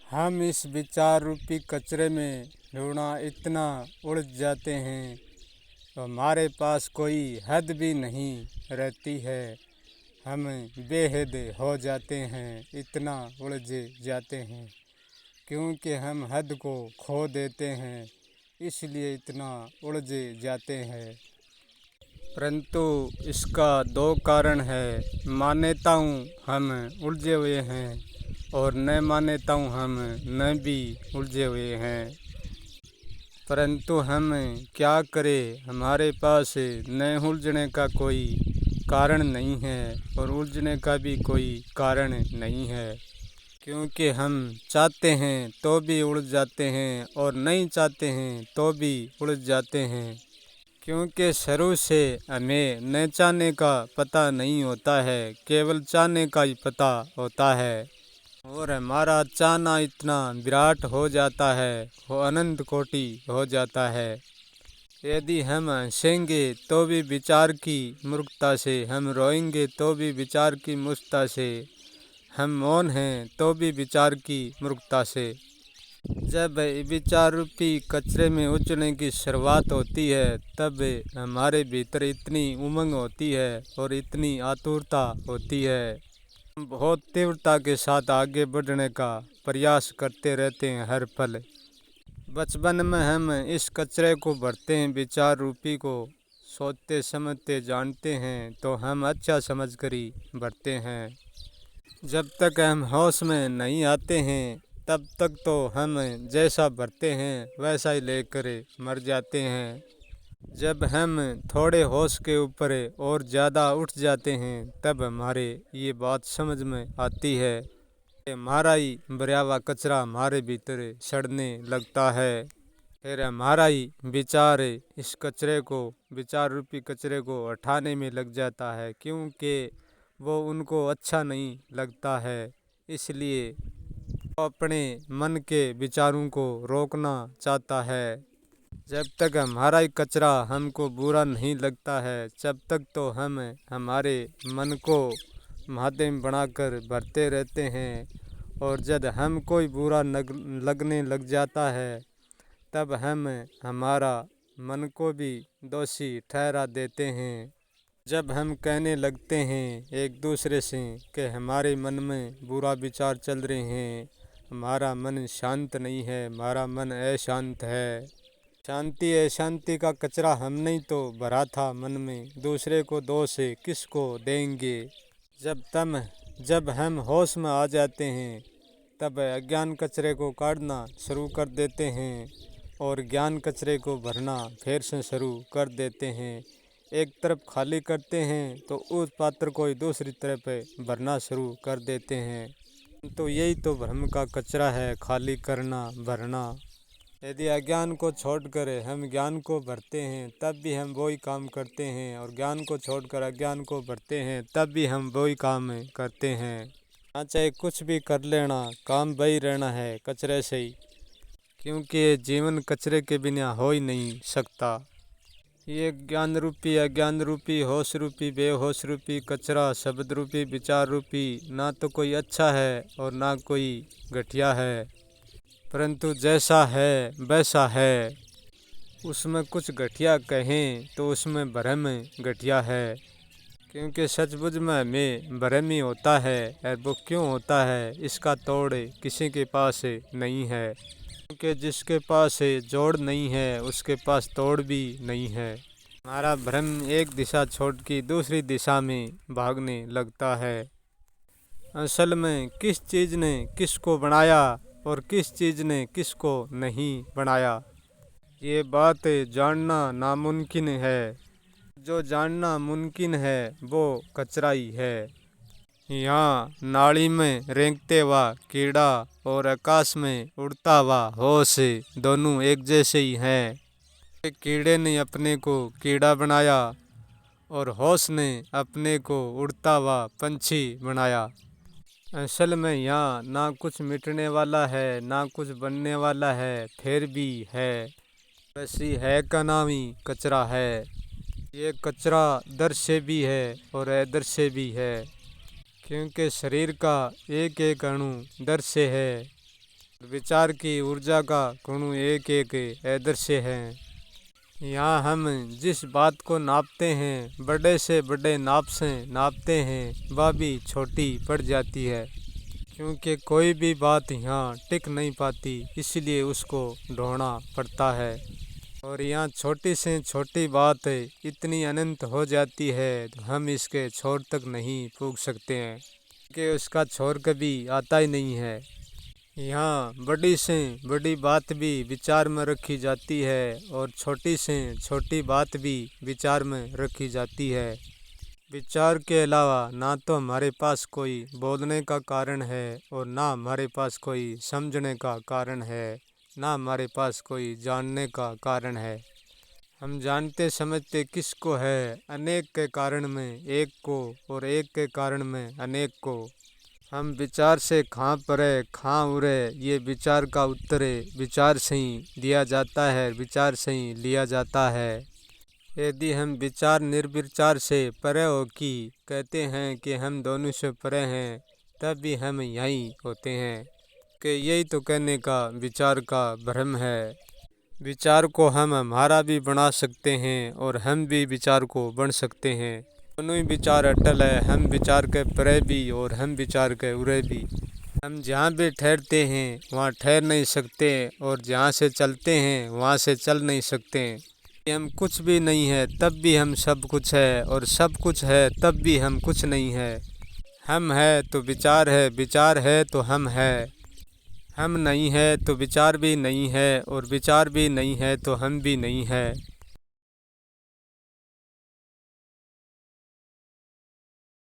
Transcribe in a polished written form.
हम इस विचार रूपी कचरे में ढूंढा इतना उलझ जाते हैं तो हमारे पास कोई हद भी नहीं रहती है। हम बेहद हो जाते हैं, इतना उलझ जाते हैं क्योंकि हम हद को खो देते हैं, इसलिए इतना उलझ जाते हैं। परंतु इसका दो कारण है। मान्यताओं हम उलझे हुए हैं और न मान्यताओं हम न भी उलझे हुए हैं। परंतु हम क्या करें, हमारे पास न उलझने का कोई कारण नहीं है और उलझने का भी कोई कारण नहीं है, क्योंकि हम चाहते हैं तो भी उलझ जाते हैं और नहीं चाहते हैं तो भी उलझ जाते हैं। क्योंकि शुरू से हमें न चाहने का पता नहीं होता है, केवल चाहने का ही पता होता है। और हमारा चाहना इतना विराट हो जाता है, वो अनंत कोटि हो जाता है। यदि हम हंसेंगे तो भी विचार की मूर्खता से, हम रोएंगे तो भी विचार की मूर्खता से, हम मौन हैं तो भी विचार की मूर्खता से। जब विचार रूपी कचरे में उलझने की शुरुआत होती है, तब हमारे भीतर इतनी उमंग होती है और इतनी आतुरता होती है, हम बहुत तीव्रता के साथ आगे बढ़ने का प्रयास करते रहते हैं हर पल। बचपन में हम इस कचरे को भरते हैं, विचार रूपी को सोचते समझते जानते हैं तो हम अच्छा समझ कर ही भरते हैं। जब तक हम होश में नहीं आते हैं तब तक तो हम जैसा भरते हैं वैसा ही लेकर मर जाते हैं। जब हम थोड़े होश के ऊपर और ज़्यादा उठ जाते हैं तब हमारे ये बात समझ में आती है कि हमारा ही भरा हुआ कचरा हमारे भीतर सड़ने लगता है। फिर हमारा ही विचार इस कचरे को, विचार रूपी कचरे को हटाने में लग जाता है, क्योंकि वो उनको अच्छा नहीं लगता है। इसलिए वो अपने मन के विचारों को रोकना चाहता है। जब तक हमारा ही कचरा हमको बुरा नहीं लगता है, जब तक तो हम हमारे मन को माध्यम बनाकर भरते रहते हैं। और जब हमको ही बुरा लगने लग जाता है तब हम हमारा मन को भी दोषी ठहरा देते हैं। जब हम कहने लगते हैं एक दूसरे से कि हमारे मन में बुरा विचार चल रहे हैं, हमारा मन शांत नहीं है, हमारा मन अशांत है, शांति अशांति का कचरा हमने ही तो भरा था मन में, दूसरे को दोष किसको देंगे। जब हम होश में आ जाते हैं तब अज्ञान कचरे को काटना शुरू कर देते हैं और ज्ञान कचरे को भरना फिर से शुरू कर देते हैं। एक तरफ खाली करते हैं तो उस पात्र को ही दूसरी तरफ भरना शुरू कर देते हैं। तो यही तो भ्रम का कचरा है, खाली करना, भरना। यदि अज्ञान को छोड़कर हम ज्ञान को भरते हैं तब भी हम वही काम करते हैं, और ज्ञान को छोड़कर अज्ञान को भरते हैं तब भी हम वही काम करते हैं। हाँ, चाहे कुछ भी कर लेना, काम वही रहना है कचरे से ही, क्योंकि जीवन कचरे के बिना हो ही नहीं सकता। ये ज्ञान रूपी, अज्ञान रूपी, होश रूपी, बेहोश रूपी कचरा, शब्द रूपी, विचार रूपी, ना तो कोई अच्छा है और ना कोई घटिया है, परंतु जैसा है वैसा है। उसमें कुछ घटिया कहें तो उसमें भ्रम घटिया है, क्योंकि सचमुच में हमें भ्रम ही होता है। और वो क्यों होता है इसका तोड़ किसी के पास नहीं है, क्योंकि जिसके पास जोड़ नहीं है उसके पास तोड़ भी नहीं है। हमारा भ्रम एक दिशा छोड़ के दूसरी दिशा में भागने लगता है। असल में किस चीज़ ने किसको बनाया और किस चीज़ ने किसको नहीं बनाया, ये बात जानना नामुमकिन है। जो जानना मुमकिन है वो कचरा ही है। यहाँ नाली में रेंगते हुआ कीड़ा और आकाश में उड़ता हुआ होश दोनों एक जैसे ही हैं। कीड़े ने अपने को कीड़ा बनाया और होश ने अपने को उड़ता हुआ पंछी बनाया। असल में यहाँ ना कुछ मिटने वाला है ना कुछ बनने वाला है, फिर भी है। वैसी है का नाम ही कचरा है। ये कचरा दृश्य भी है और अदृश्य भी है, क्योंकि शरीर का एक एक अणु दृश्य है विचार की ऊर्जा का गुण एक एक आदर्श है। यहाँ हम जिस बात को नापते हैं, बड़े से बड़े नाप से नापते हैं, वह भी छोटी पड़ जाती है, क्योंकि कोई भी बात यहाँ टिक नहीं पाती, इसलिए उसको ढोना पड़ता है। और यहाँ छोटी से छोटी बात इतनी अनंत हो जाती है, तो हम इसके छोर तक नहीं पूछ सकते हैं, कि उसका छोर कभी आता ही नहीं है। यहाँ बड़ी से बड़ी बात भी विचार में रखी जाती है, और छोटी से छोटी बात भी विचार में रखी जाती है। विचार के अलावा ना तो हमारे पास कोई बोलने का कारण है, और ना हमारे पास कोई समझने का कारण है, ना हमारे पास कोई जानने का कारण है। हम जानते समझते किसको है? अनेक के कारण में एक को, और एक के कारण में अनेक को। हम विचार से खां परे खां उरे, ये विचार का उत्तर विचार से ही दिया जाता है, विचार से ही लिया जाता है। यदि हम विचार निर्विचार से परे हो कि कहते हैं कि हम दोनों से परे हैं, तब भी हम यहीं होते हैं, कि यही तो कहने का विचार का भ्रम है। विचार को हम हमारा भी बना सकते हैं, और हम भी विचार को बन सकते हैं। दोनों ही विचार अटल है, हम विचार के परे भी और हम विचार के उरे भी। हम जहाँ भी ठहरते हैं वहाँ ठहर नहीं सकते, और जहाँ से चलते हैं वहाँ से चल नहीं सकते। हम कुछ भी नहीं है तब भी हम सब कुछ है, और सब कुछ है तब भी हम कुछ नहीं है। हम है तो विचार है, विचार है तो हम है। हम नहीं है तो विचार भी नहीं है, और विचार भी नहीं है तो हम भी नहीं है।